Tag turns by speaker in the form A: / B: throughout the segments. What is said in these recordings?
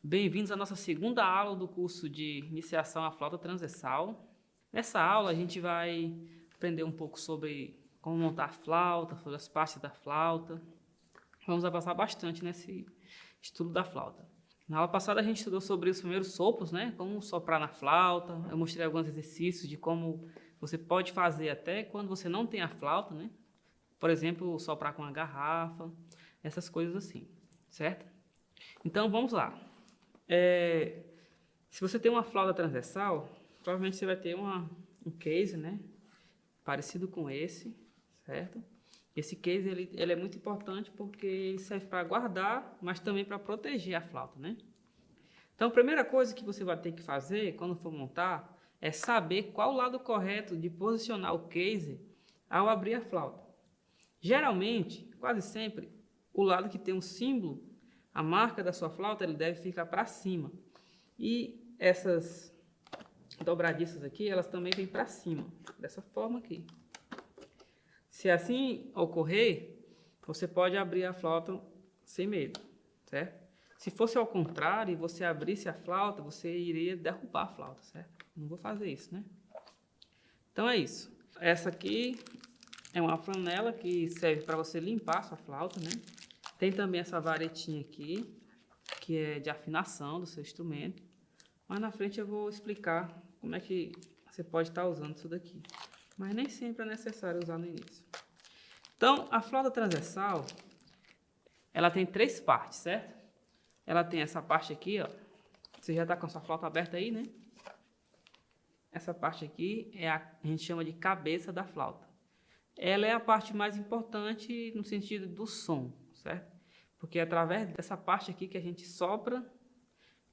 A: Bem-vindos à nossa segunda aula do curso de Iniciação à Flauta Transversal. Nessa aula a gente vai aprender um pouco sobre como montar a flauta, sobre as partes da flauta. Vamos avançar bastante nesse estudo da flauta. Na aula passada a gente estudou sobre os primeiros sopros, né? Como soprar na flauta. Eu mostrei alguns exercícios de como você pode fazer até quando você não tem a flauta, né? Por exemplo, soprar com uma garrafa, essas coisas assim, certo? Então vamos lá. Se você tem uma flauta transversal, provavelmente você vai ter um case, né? Parecido com esse, certo? Esse case ele é muito importante porque ele serve para guardar, mas também para proteger a flauta, né? Então, a primeira coisa que você vai ter que fazer quando for montar é saber qual o lado correto de posicionar o case ao abrir a flauta. Geralmente, quase sempre, o lado que tem um símbolo, a marca da sua flauta, ele deve ficar para cima. E essas dobradiças aqui, elas também vêm para cima, dessa forma aqui. Se assim ocorrer, você pode abrir a flauta sem medo, certo? Se fosse ao contrário e você abrisse a flauta, você iria derrubar a flauta, certo? Não vou fazer isso, né? Então é isso. Essa aqui é uma flanela que serve para você limpar a sua flauta, né? Tem também essa varetinha aqui, que é de afinação do seu instrumento. Mas na frente eu vou explicar como é que você pode estar usando isso daqui. Mas nem sempre é necessário usar no início. Então, a flauta transversal, ela tem três partes, certo? Ela tem essa parte aqui, ó. Você já está com a sua flauta aberta aí, né? Essa parte aqui a gente chama de cabeça da flauta. Ela é a parte mais importante no sentido do som, certo? Porque é através dessa parte aqui que a gente sopra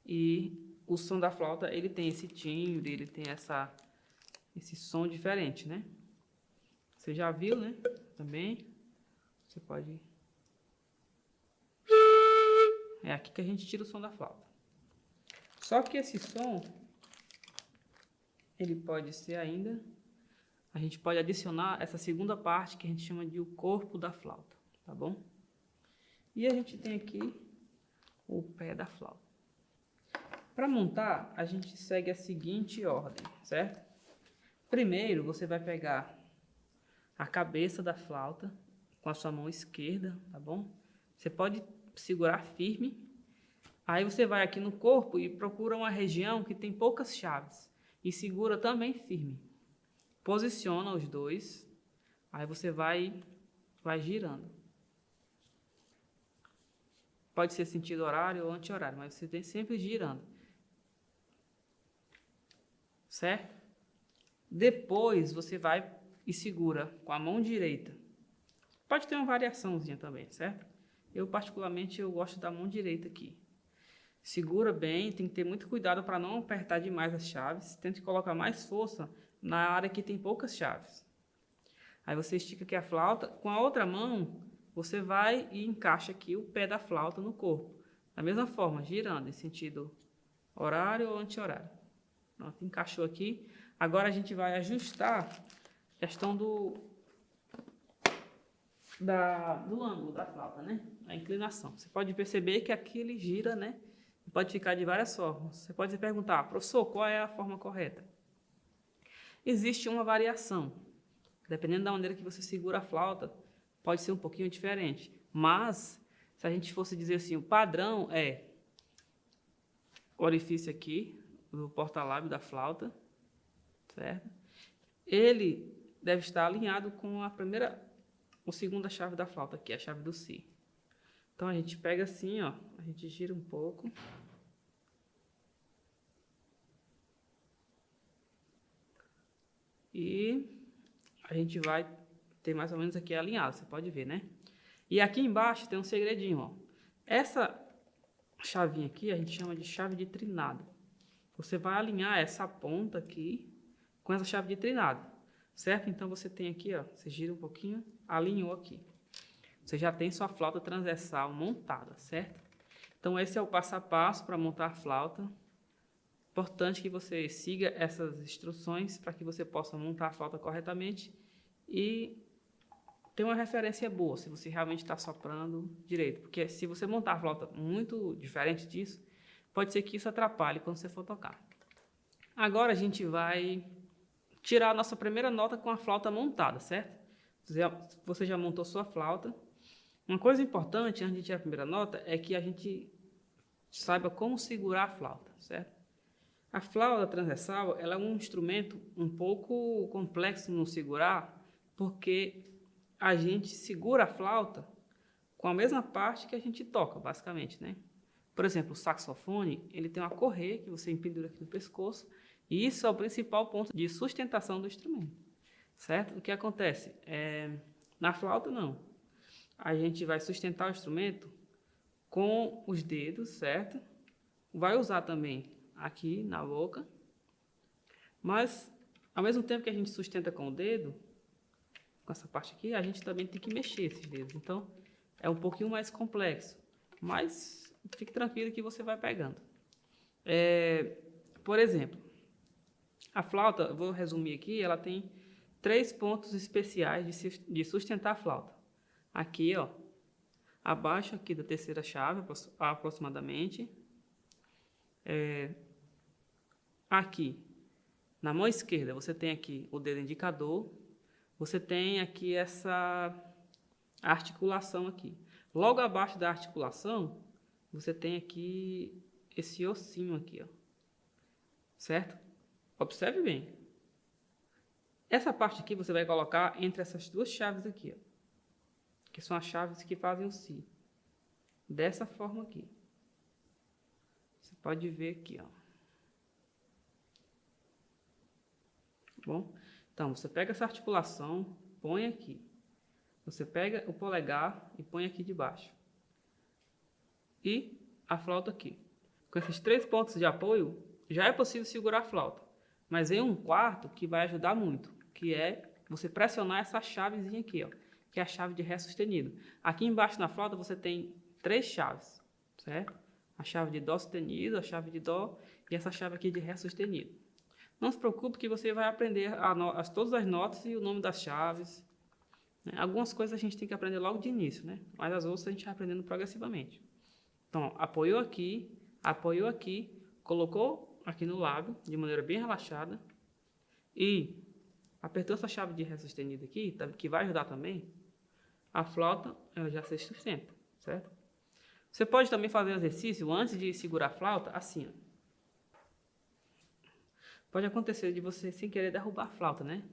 A: e o som da flauta, ele tem esse timbre, ele tem esse som diferente, né? Você já viu, né? Também. Você pode... É aqui que a gente tira o som da flauta. Só que esse som, ele pode ser ainda... A gente pode adicionar essa segunda parte que a gente chama de o corpo da flauta, tá bom? E a gente tem aqui o pé da flauta. Para montar, a gente segue a seguinte ordem, certo? Primeiro, você vai pegar a cabeça da flauta com a sua mão esquerda, tá bom? Você pode segurar firme. Aí você vai aqui no corpo e procura uma região que tem poucas chaves e segura também firme. Posiciona os dois, aí você vai girando. Pode ser sentido horário ou anti-horário, mas você tem sempre girando. Certo? Depois você vai e segura com a mão direita. Pode ter uma variaçãozinha também, certo? Eu particularmente gosto da mão direita aqui. Segura bem, tem que ter muito cuidado para não apertar demais as chaves. Tente colocar mais força na área que tem poucas chaves. Aí você estica aqui a flauta, com a outra mão você vai e encaixa aqui o pé da flauta no corpo. Da mesma forma, girando em sentido horário ou anti-horário. Pronto, encaixou aqui. Agora a gente vai ajustar a questão do ângulo da flauta, né? A inclinação. Você pode perceber que aqui ele gira, né? Pode ficar de várias formas. Você pode se perguntar, professor, qual é a forma correta? Existe uma variação. Dependendo da maneira que você segura a flauta, pode ser um pouquinho diferente. Mas, se a gente fosse dizer assim, o padrão é o orifício aqui, do porta-lábio da flauta, certo? Ele deve estar alinhado com a segunda chave da flauta aqui, a chave do Si. Então, a gente pega assim, ó, a gente gira um pouco. E a gente vai ter mais ou menos aqui alinhado, você pode ver, né? E aqui embaixo tem um segredinho, ó. Essa chavinha aqui a gente chama de chave de trinado. Você vai alinhar essa ponta aqui com essa chave de trinado, certo? Então você tem aqui, ó, você gira um pouquinho, alinhou aqui. Você já tem sua flauta transversal montada, certo? Então esse é o passo a passo para montar a flauta. Importante que você siga essas instruções para que você possa montar a flauta corretamente e ter uma referência boa, se você realmente está soprando direito. Porque se você montar a flauta muito diferente disso, pode ser que isso atrapalhe quando você for tocar. Agora a gente vai tirar a nossa primeira nota com a flauta montada, certo? Você já montou sua flauta. Uma coisa importante antes de tirar a primeira nota é que a gente saiba como segurar a flauta, certo? A flauta transversal, ela é um instrumento um pouco complexo no segurar, porque a gente segura a flauta com a mesma parte que a gente toca, basicamente, né? Por exemplo, o saxofone, ele tem uma correia que você pendura aqui no pescoço, e isso é o principal ponto de sustentação do instrumento, certo? O que acontece? Na flauta, não. A gente vai sustentar o instrumento com os dedos, certo? Vai usar também aqui na boca, mas ao mesmo tempo que a gente sustenta com o dedo, com essa parte aqui, a gente também tem que mexer esses dedos. Então, é um pouquinho mais complexo, mas fique tranquilo que você vai pegando. Por exemplo, a flauta, vou resumir aqui, ela tem 3 pontos especiais de sustentar a flauta. Aqui, ó, abaixo aqui da terceira chave, aproximadamente. Aqui, na mão esquerda, você tem aqui o dedo indicador, você tem aqui essa articulação aqui. Logo abaixo da articulação, você tem aqui esse ossinho aqui, ó. Certo? Observe bem. Essa parte aqui você vai colocar entre essas duas chaves aqui, ó, que são as chaves que fazem o si. Dessa forma aqui. Você pode ver aqui, ó. Bom, então você pega essa articulação, põe aqui. Você pega o polegar e põe aqui debaixo. E a flauta aqui. Com esses 3 pontos de apoio, já é possível segurar a flauta. Mas vem um quarto que vai ajudar muito, que é você pressionar essa chavezinha aqui, ó, que é a chave de Ré sustenido. Aqui embaixo na flauta você tem 3 chaves, certo? A chave de Dó sustenido, a chave de Dó e essa chave aqui de Ré sustenido. Não se preocupe que você vai aprender todas as notas e o nome das chaves. Né? Algumas coisas a gente tem que aprender logo de início, né? Mas as outras a gente vai aprendendo progressivamente. Então, apoiou aqui, colocou aqui no lábio, de maneira bem relaxada, e apertou essa chave de Ré sustenido aqui, que vai ajudar também, a flauta ela já se sustenta, certo? Você pode também fazer o exercício antes de segurar a flauta, assim, ó. Pode acontecer de você, sem querer, derrubar a flauta, né?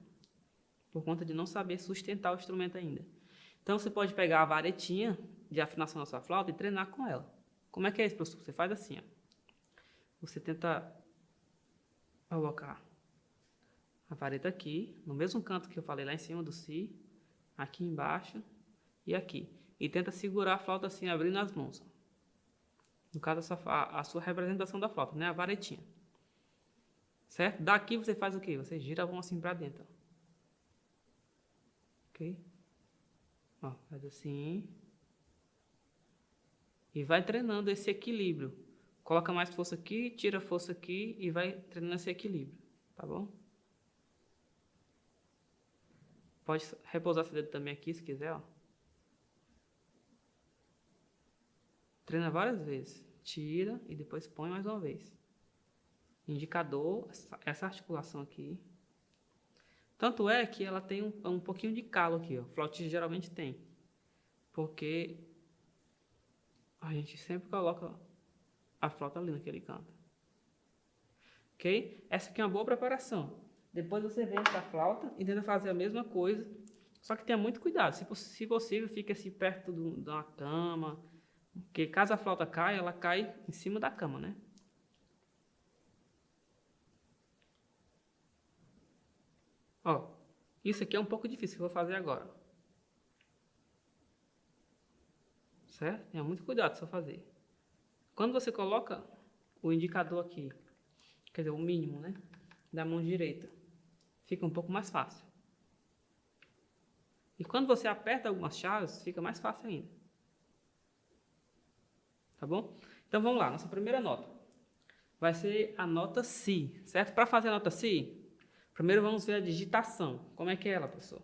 A: Por conta de não saber sustentar o instrumento ainda. Então, você pode pegar a varetinha de afinação da sua flauta e treinar com ela. Como é que é isso, professor? Você faz assim, ó. Você tenta colocar a vareta aqui, no mesmo canto que eu falei lá em cima do si, aqui embaixo e aqui. E tenta segurar a flauta assim, abrindo as mãos. Ó. No caso, a sua representação da flauta, né? A varetinha. Certo? Daqui você faz o quê? Você gira a mão assim para dentro. Ó. Ok? Ó, faz assim. E vai treinando esse equilíbrio. Coloca mais força aqui, tira força aqui e vai treinando esse equilíbrio. Tá bom? Pode repousar seu dedo também aqui, se quiser, ó. Treina várias vezes. Tira e depois põe mais uma vez. Indicador, essa articulação aqui. Tanto é que ela tem um pouquinho de calo aqui, ó. O flautista geralmente tem. Porque a gente sempre coloca a flauta ali naquele canto. Ok? Essa aqui é uma boa preparação. Depois você vem para a flauta e tenta fazer a mesma coisa. Só que tenha muito cuidado. Se possível, fique assim perto de uma cama. Porque caso a flauta caia, ela cai em cima da cama, né? Ó, isso aqui é um pouco difícil que eu vou fazer agora. Certo? Tenha muito cuidado se eu fazer. Quando você coloca o indicador aqui, quer dizer, o mínimo, né? Da mão direita, fica um pouco mais fácil. E quando você aperta algumas chaves, fica mais fácil ainda. Tá bom? Então vamos lá, nossa primeira nota. Vai ser a nota Si, certo? Para fazer a nota Si, primeiro vamos ver a digitação. Como é que é ela, professor?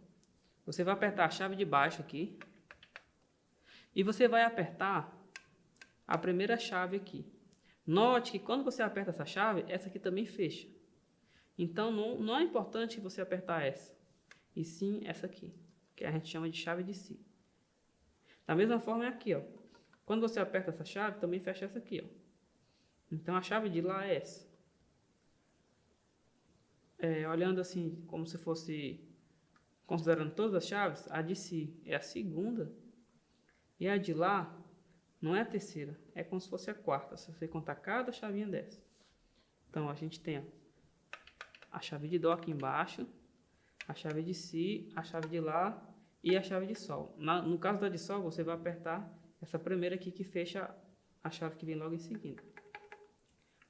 A: Você vai apertar a chave de baixo aqui. E você vai apertar a primeira chave aqui. Note que quando você aperta essa chave, essa aqui também fecha. Então, não é importante você apertar essa, e sim essa aqui, que a gente chama de chave de Si. Da mesma forma é aqui, ó. Quando você aperta essa chave, também fecha essa aqui, ó. Então, a chave de Lá é essa. Olhando assim, como se fosse, considerando todas as chaves, a de Si é a segunda, e a de Lá não é a terceira, é como se fosse a quarta, se você contar cada chavinha dessa. Então, a gente tem a chave de Dó aqui embaixo, a chave de Si, a chave de Lá e a chave de Sol. No caso da de Sol, você vai apertar essa primeira aqui que fecha a chave que vem logo em seguida.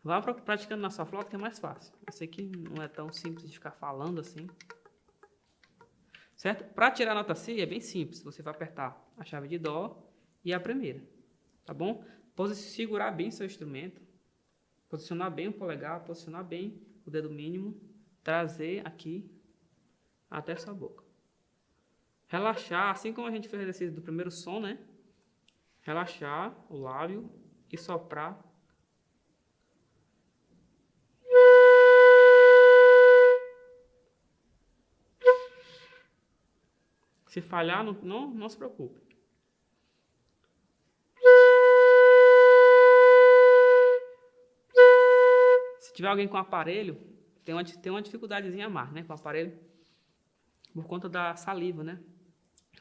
A: Vá praticando na sua flauta que é mais fácil. Eu sei que não é tão simples de ficar falando assim. Certo? Para tirar a nota Si é bem simples. Você vai apertar a chave de Dó e a primeira. Tá bom? Segurar bem seu instrumento. Posicionar bem o polegar, posicionar bem o dedo mínimo. Trazer aqui até sua boca. Relaxar, assim como a gente fez o exercício do primeiro som, né? Relaxar o lábio e soprar. Se falhar, não se preocupe. Se tiver alguém com aparelho, tem uma dificuldadezinha a mais, né? Com o aparelho, por conta da saliva, né?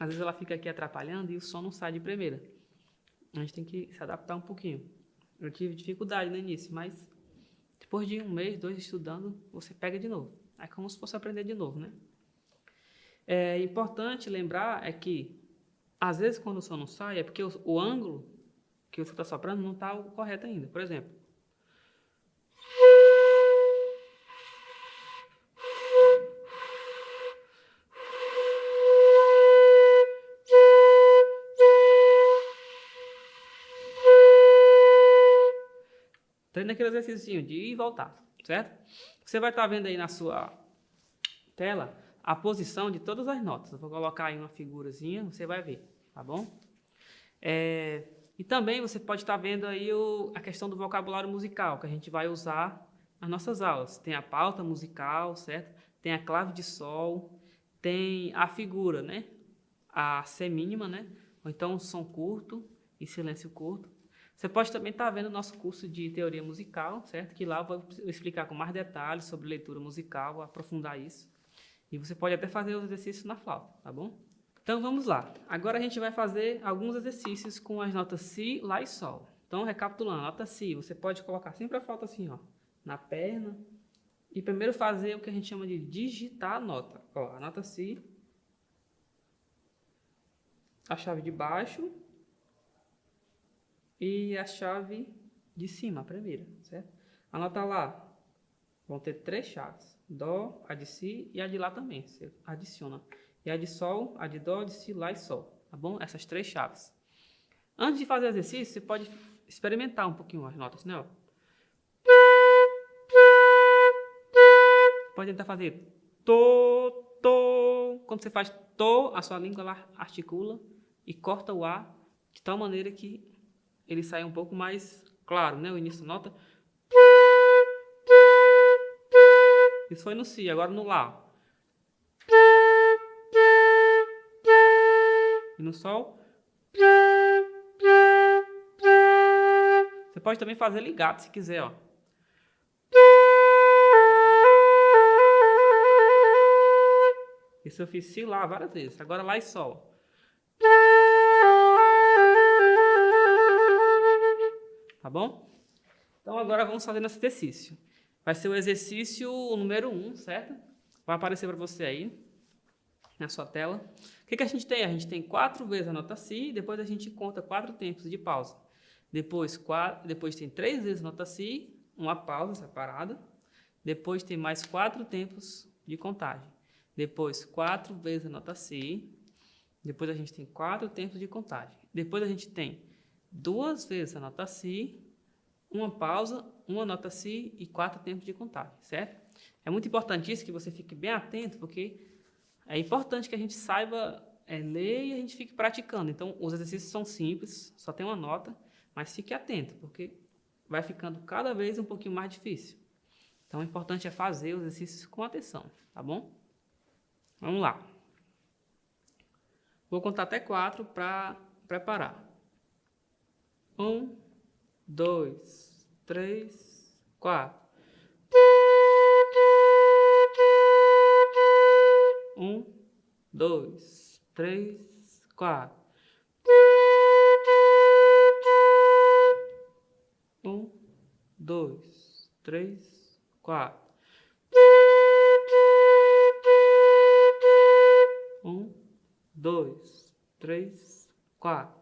A: Às vezes ela fica aqui atrapalhando e o som não sai de primeira. A gente tem que se adaptar um pouquinho. Eu tive dificuldade no início, mas depois de 1 mês, 2 estudando, você pega de novo. É como se fosse aprender de novo, né? É importante lembrar é que, às vezes, quando o som não sai, é porque o ângulo que você está soprando não está o correto ainda. Por exemplo, treina aquele exercício de ir e voltar, certo? Você vai estar vendo aí na sua tela a posição de todas as notas. Eu vou colocar aí uma figurazinha, você vai ver, tá bom? E também você pode estar vendo aí a questão do vocabulário musical que a gente vai usar nas nossas aulas. Tem a pauta musical, certo? Tem a clave de Sol, tem a figura, né? A semínima, né? Ou então um som curto e silêncio curto. Você pode também estar vendo o nosso curso de teoria musical, certo? Que lá eu vou explicar com mais detalhes sobre leitura musical, vou aprofundar isso. E você pode até fazer os exercícios na flauta, tá bom? Então vamos lá. Agora a gente vai fazer alguns exercícios com as notas Si, Lá e Sol. Então, recapitulando, nota Si, você pode colocar sempre a flauta assim, ó, na perna. E primeiro fazer o que a gente chama de digitar a nota. Ó, a nota Si, a chave de baixo e a chave de cima, a primeira, certo? A nota Lá vão ter 3 chaves. Dó, a de Si e a de Lá também, você adiciona. E a de Sol, a de Dó, de Si, Lá e Sol, tá bom? Essas 3 chaves. Antes de fazer o exercício, você pode experimentar um pouquinho as notas, né? Pode tentar fazer Tô, Tô. Quando você faz Tô, a sua língua lá articula e corta o A de tal maneira que ele sai um pouco mais claro, né? O início da nota. Isso foi no Si, agora no Lá. E no Sol. Você pode também fazer ligado se quiser, ó. Isso eu fiz Si, Lá várias vezes. Agora Lá e Sol. Tá bom? Então agora vamos fazer esse exercício. Vai ser o exercício número 1, certo? Vai aparecer para você aí na sua tela. O que a gente tem? A gente tem 4 vezes a nota Si, depois a gente conta 4 tempos de pausa. Depois tem 3 vezes a nota Si, uma pausa separada. Depois tem mais 4 tempos de contagem. Depois 4 vezes a nota Si. Depois a gente tem 4 tempos de contagem. Depois a gente tem 2 vezes a nota Si, uma pausa, uma nota Si e 4 tempos de contagem, certo? É muito importante isso, que você fique bem atento, porque é importante que a gente saiba ler e a gente fique praticando. Então, os exercícios são simples, só tem uma nota, mas fique atento, porque vai ficando cada vez um pouquinho mais difícil. Então, o importante é fazer os exercícios com atenção, tá bom? Vamos lá. Vou contar até 4 para preparar. 1, 2, 3, 4. 1, 2, 3, 4. 1, 2, 3, 4. 1, 2, 3, 4.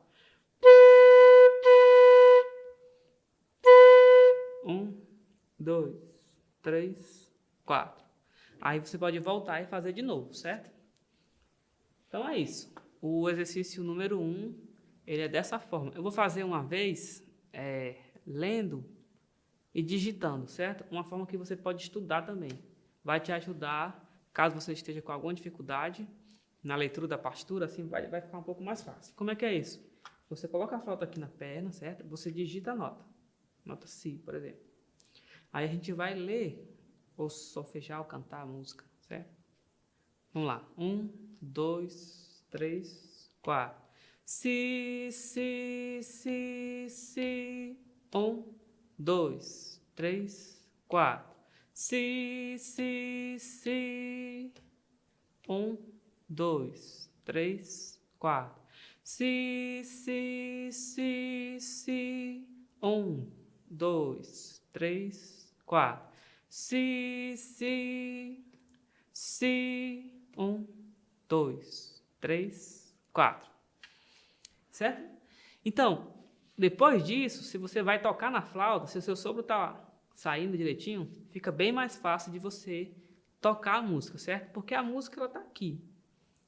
A: 1, 2, 3, 4. Aí você pode voltar e fazer de novo, certo? Então é isso. O exercício número 1, ele é dessa forma. Eu vou fazer uma vez lendo e digitando, certo? Uma forma que você pode estudar também. Vai te ajudar, caso você esteja com alguma dificuldade na leitura da partitura, assim vai ficar um pouco mais fácil. Como é que é isso? Você coloca a flauta aqui na perna, certo? Você digita a nota. Nota Si, por exemplo. Aí a gente vai ler, ou solfejar, ou cantar a música, certo? Vamos lá. 1, 2, 3, 4. Si, si, si, si. 1, 2, 3, 4. Si, si, si. 1, 2, 3, 4. Si, si, si, si. 1, 2, 3, 4. Si, si, si. 1, 2, 3, 4. Certo? Então, depois disso, se você vai tocar na flauta, se o seu sopro está saindo direitinho, fica bem mais fácil de você tocar a música, certo? Porque a música ela está aqui.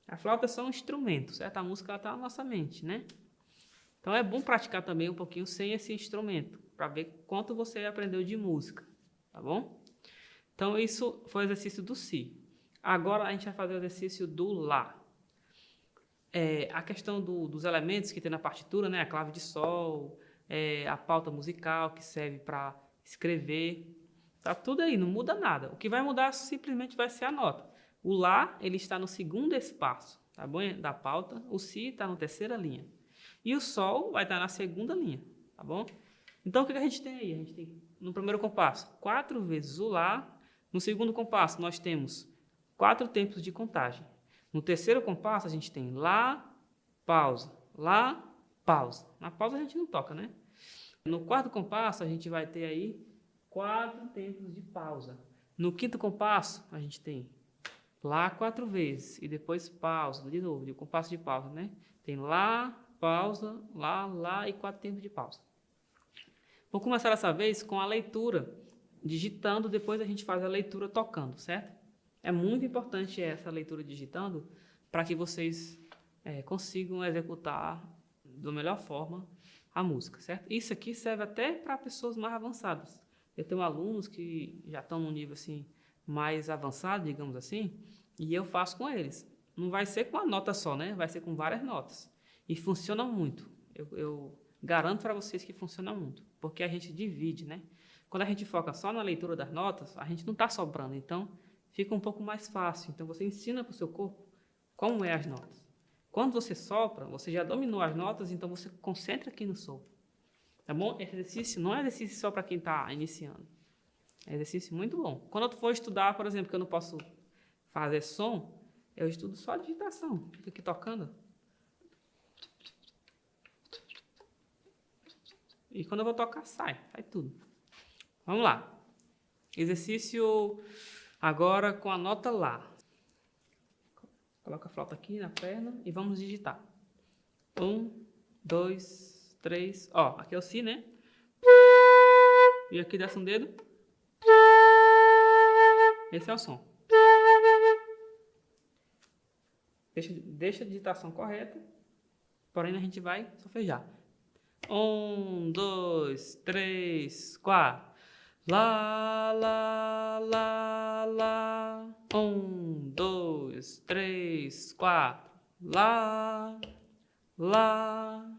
A: A flauta é só um instrumento, certo? A música está na nossa mente, né? Então é bom praticar também um pouquinho sem esse instrumento, para ver quanto você aprendeu de música, tá bom? Então isso foi o exercício do Si. Agora a gente vai fazer o exercício do Lá. A questão dos elementos que tem na partitura, né? A clave de Sol, a pauta musical que serve para escrever, tá tudo aí, não muda nada. O que vai mudar simplesmente vai ser a nota. O Lá, ele está no segundo espaço, tá bom? Da pauta. O Si está na terceira linha. E o Sol vai estar na segunda linha, tá bom? Então, o que a gente tem aí? A gente tem, no primeiro compasso, 4 vezes o Lá. No segundo compasso, nós temos 4 tempos de contagem. No terceiro compasso, a gente tem Lá, pausa, Lá, pausa. Na pausa a gente não toca, né? No quarto compasso, a gente vai ter aí 4 tempos de pausa. No quinto compasso, a gente tem Lá 4 vezes e depois pausa, de novo, de compasso de pausa, né? Tem Lá, pausa, Lá e 4 tempos de pausa. Vou começar dessa vez com a leitura, digitando, depois a gente faz a leitura tocando, certo? É muito importante essa leitura digitando para que vocês consigam executar da melhor forma a música, certo? Isso aqui serve até para pessoas mais avançadas. Eu tenho alunos que já estão num nível assim, mais avançado, digamos assim, e eu faço com eles. Não vai ser com uma nota só, né? Vai ser com várias notas. E funciona muito. Eu garanto para vocês que funciona muito, porque a gente divide, né? Quando a gente foca só na leitura das notas, a gente não está sobrando, então fica um pouco mais fácil. Então você ensina para o seu corpo como é as notas. Quando você sopra, você já dominou as notas, então você concentra aqui no sopro. Tá bom? Esse exercício não é exercício só para quem está iniciando. É exercício muito bom. Quando eu for estudar, por exemplo, que eu não posso fazer som, eu estudo só digitação. Fico aqui tocando. E quando eu vou tocar, sai tudo. Vamos lá. Exercício agora com a nota Lá. Coloca a flauta aqui na perna e vamos digitar. 1, 2, 3. Ó, aqui é o Si, né? E aqui desce um dedo. Esse é o som. Deixa a digitação correta. Porém, a gente vai solfejar. 1, 2, 3, 4. Lá, lá, lá, lá. 1, 2, 3, 4. Lá, lá,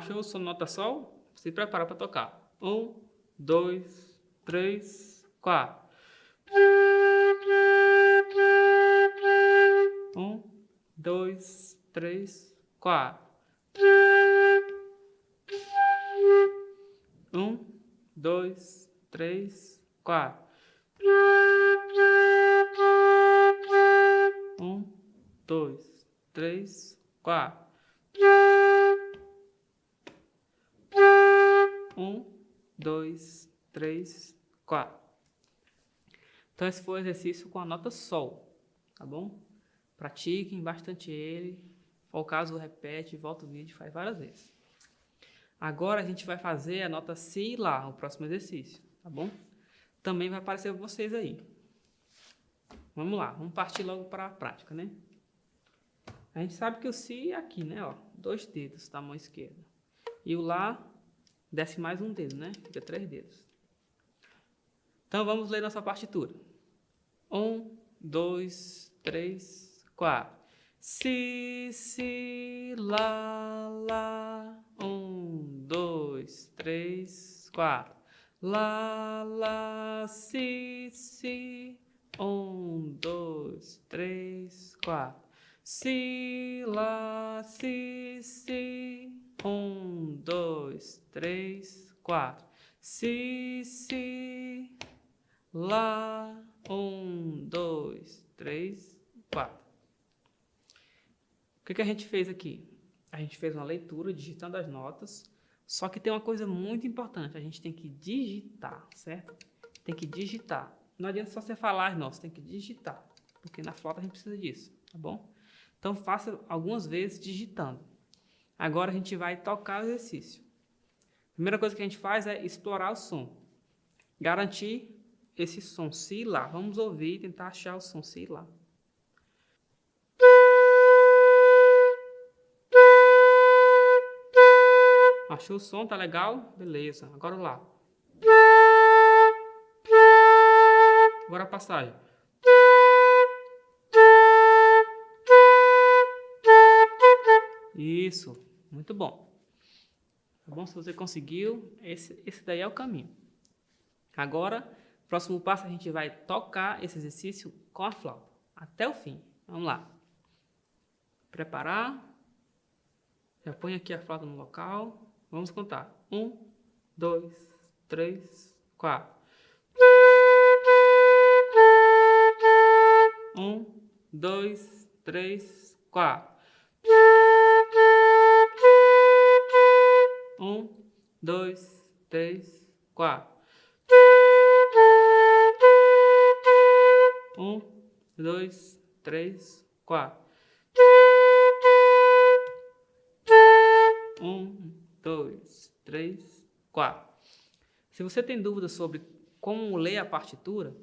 A: Achou o som nota sol? Se prepara para tocar. 1, 2, 3, 4. 1, 2, 3, 4. 1, 2, 3, 4. 1, 2, 3, 4. 1, 2, 3, 4. Então, esse foi o exercício com a nota sol, tá bom? Pratiquem bastante ele. Se for o caso, repete, volta o vídeo, faz várias vezes. Agora, a gente vai fazer a nota si e lá, o próximo exercício, tá bom? Também vai aparecer para vocês aí. Vamos lá, vamos partir logo para a prática, né? A gente sabe que o si é aqui, né? Ó, 2 dedos da mão esquerda. E o lá desce mais um dedo, né? Fica 3 dedos. Então, vamos ler nossa partitura. 1, 2, 3, 4. Si, lá. 1, 2, 3, 4. Lá, si. 1, 2, 3, 4. Si, lá, si. 1, 2, 3, 4. Si, lá. 1, 2, 3, 4. O que a gente fez aqui? A gente fez uma leitura digitando as notas, só que tem uma coisa muito importante, a gente tem que digitar, certo? Tem que digitar. Não adianta só você falar as notas, tem que digitar, porque na flauta a gente precisa disso, tá bom? Então faça algumas vezes digitando. Agora a gente vai tocar o exercício. A primeira coisa que a gente faz é explorar o som. Garantir esse som si lá. Vamos ouvir e tentar achar o som si lá. Achou o som? Tá legal? Beleza. Agora o lá. Agora a passagem. Isso. Muito bom. Tá bom? Se você conseguiu, esse daí é o caminho. Agora, próximo passo, a gente vai tocar esse exercício com a flauta. Até o fim. Vamos lá. Preparar. Já põe aqui a flauta no local. Vamos contar. 1, 2, 3, 4. 1, 2, 3, 4. 1, 2, 3, 4. 1, 2, 3, 4. 1, 2, 3, 4. Se você tem dúvidas sobre como ler a partitura,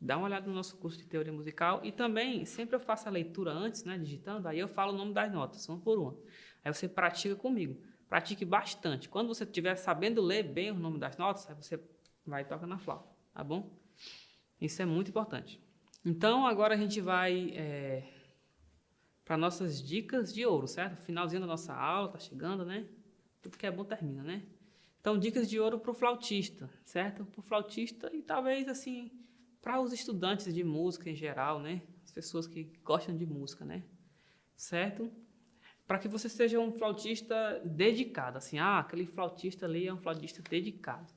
A: dá uma olhada no nosso curso de teoria musical e também sempre eu faço a leitura antes, né, digitando, aí eu falo o nome das notas, uma por uma. Aí você pratica comigo. Pratique bastante. Quando você estiver sabendo ler bem o nome das notas, aí você vai e toca na flauta, tá bom? Isso é muito importante. Então, agora a gente vai para nossas dicas de ouro, certo? Finalzinho da nossa aula, tá chegando, né? Tudo que é bom termina, né? Então, dicas de ouro para o flautista, certo? Para o flautista e talvez, assim, para os estudantes de música em geral, né? As pessoas que gostam de música, né? Certo? Para que você seja um flautista dedicado, assim, aquele flautista ali é um flautista dedicado.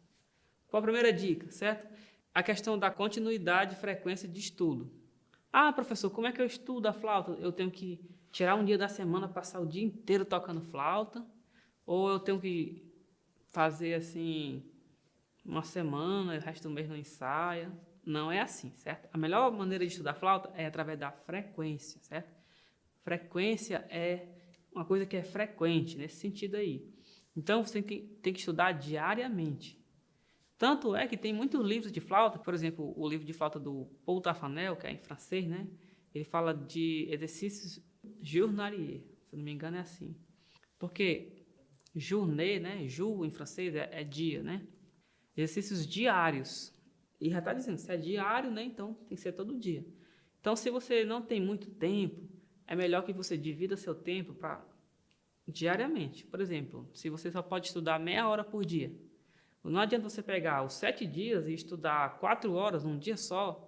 A: Qual a primeira dica, certo? A questão da continuidade e frequência de estudo. Professor, como é que eu estudo a flauta? Eu tenho que tirar um dia da semana, passar o dia inteiro tocando flauta? Ou eu tenho que fazer, assim, uma semana, o resto do mês não ensaia? Não é assim, certo? A melhor maneira de estudar flauta é através da frequência, certo? Frequência é uma coisa que é frequente, nesse sentido aí. Então, você tem que estudar diariamente. Tanto é que tem muitos livros de flauta, por exemplo, o livro de flauta do Paul Tafanel, que é em francês, né? Ele fala de exercícios journaliers, se não me engano é assim. Porque journée, né? Jour em francês é dia, né? Exercícios diários. E já está dizendo, se é diário, né? Então tem que ser todo dia. Então, se você não tem muito tempo, é melhor que você divida seu tempo para diariamente. Por exemplo, se você só pode estudar meia hora por dia, não adianta você pegar os 7 dias e estudar 4 horas num dia só,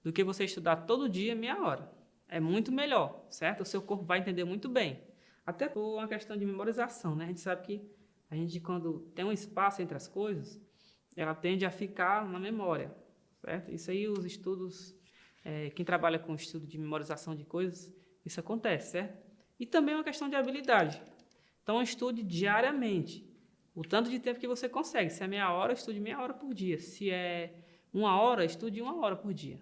A: do que você estudar todo dia meia hora. É muito melhor, certo? O seu corpo vai entender muito bem. Até por uma questão de memorização, né? A gente sabe que a gente, quando tem um espaço entre as coisas, ela tende a ficar na memória, certo? Isso aí, os estudos, quem trabalha com estudo de memorização de coisas, isso acontece, certo? E também é uma questão de habilidade. Então, estude diariamente. O tanto de tempo que você consegue. Se é meia hora, estude meia hora por dia. Se é 1 hora, estude 1 hora por dia.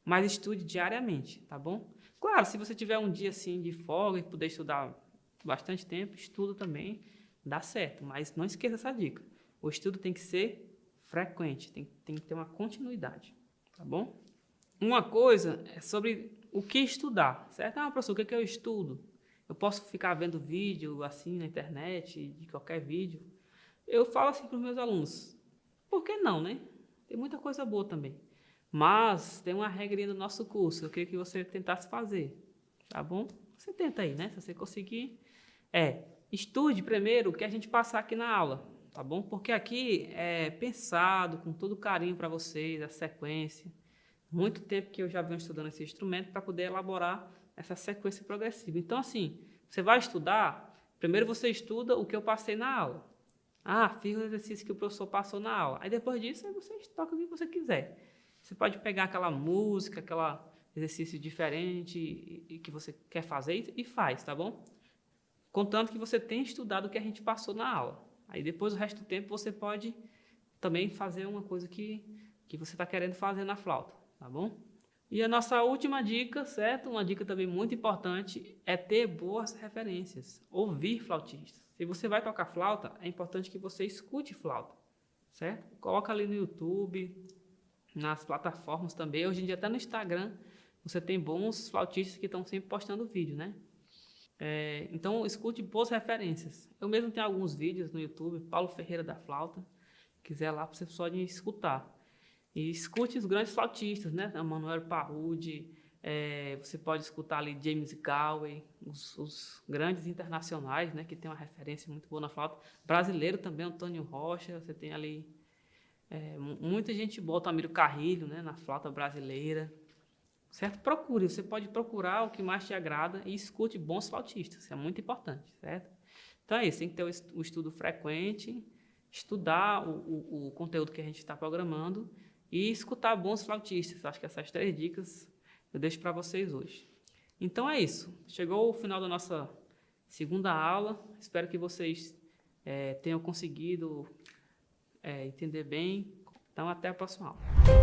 A: Mas estude diariamente, tá bom? Claro, se você tiver um dia assim de folga e puder estudar bastante tempo, estuda também, dá certo. Mas não esqueça essa dica. O estudo tem que ser frequente, tem que ter uma continuidade, tá bom? Uma coisa é sobre o que estudar, certo? Ah, professor, o que é que eu estudo? Eu posso ficar vendo vídeo assim na internet, de qualquer vídeo. Eu falo assim para os meus alunos, por que não, né? Tem muita coisa boa também. Mas tem uma regrinha do nosso curso, eu queria que você tentasse fazer, tá bom? Você tenta aí, né? Se você conseguir. Estude primeiro o que a gente passar aqui na aula, tá bom? Porque aqui é pensado com todo carinho para vocês, a sequência. Muito tempo que eu já venho estudando esse instrumento para poder elaborar essa sequência progressiva. Então, assim, você vai estudar, primeiro você estuda o que eu passei na aula. Ah, fiz o exercício que o professor passou na aula. Aí depois disso, aí você toca o que você quiser. Você pode pegar aquela música, aquele exercício diferente e que você quer fazer e faz, tá bom? Contanto que você tenha estudado o que a gente passou na aula. Aí depois, o resto do tempo, você pode também fazer uma coisa que você está querendo fazer na flauta, tá bom? E a nossa última dica, certo? Uma dica também muito importante é ter boas referências, ouvir flautistas. Se você vai tocar flauta, é importante que você escute flauta, certo? Coloca ali no YouTube, nas plataformas também. Hoje em dia, até no Instagram, você tem bons flautistas que estão sempre postando vídeo, né? Então, escute boas referências. Eu mesmo tenho alguns vídeos no YouTube, Paulo Ferreira da Flauta. Quiser lá, você pode escutar. E escute os grandes flautistas, né? Manuel Parrude, você pode escutar ali James Galway, os grandes internacionais, né? Que tem uma referência muito boa na flauta. Brasileiro também, Antônio Rocha, você tem ali muita gente boa, Tamiro Carrilho, né? Na flauta brasileira. Certo? Procure, você pode procurar o que mais te agrada e escute bons flautistas, isso é muito importante, certo? Então é isso, tem que ter o estudo frequente, estudar o conteúdo que a gente está programando e escutar bons flautistas. Acho que essas 3 dicas eu deixo para vocês hoje. Então é isso, chegou o final da nossa segunda aula, espero que vocês tenham conseguido entender bem. Então até a próxima aula.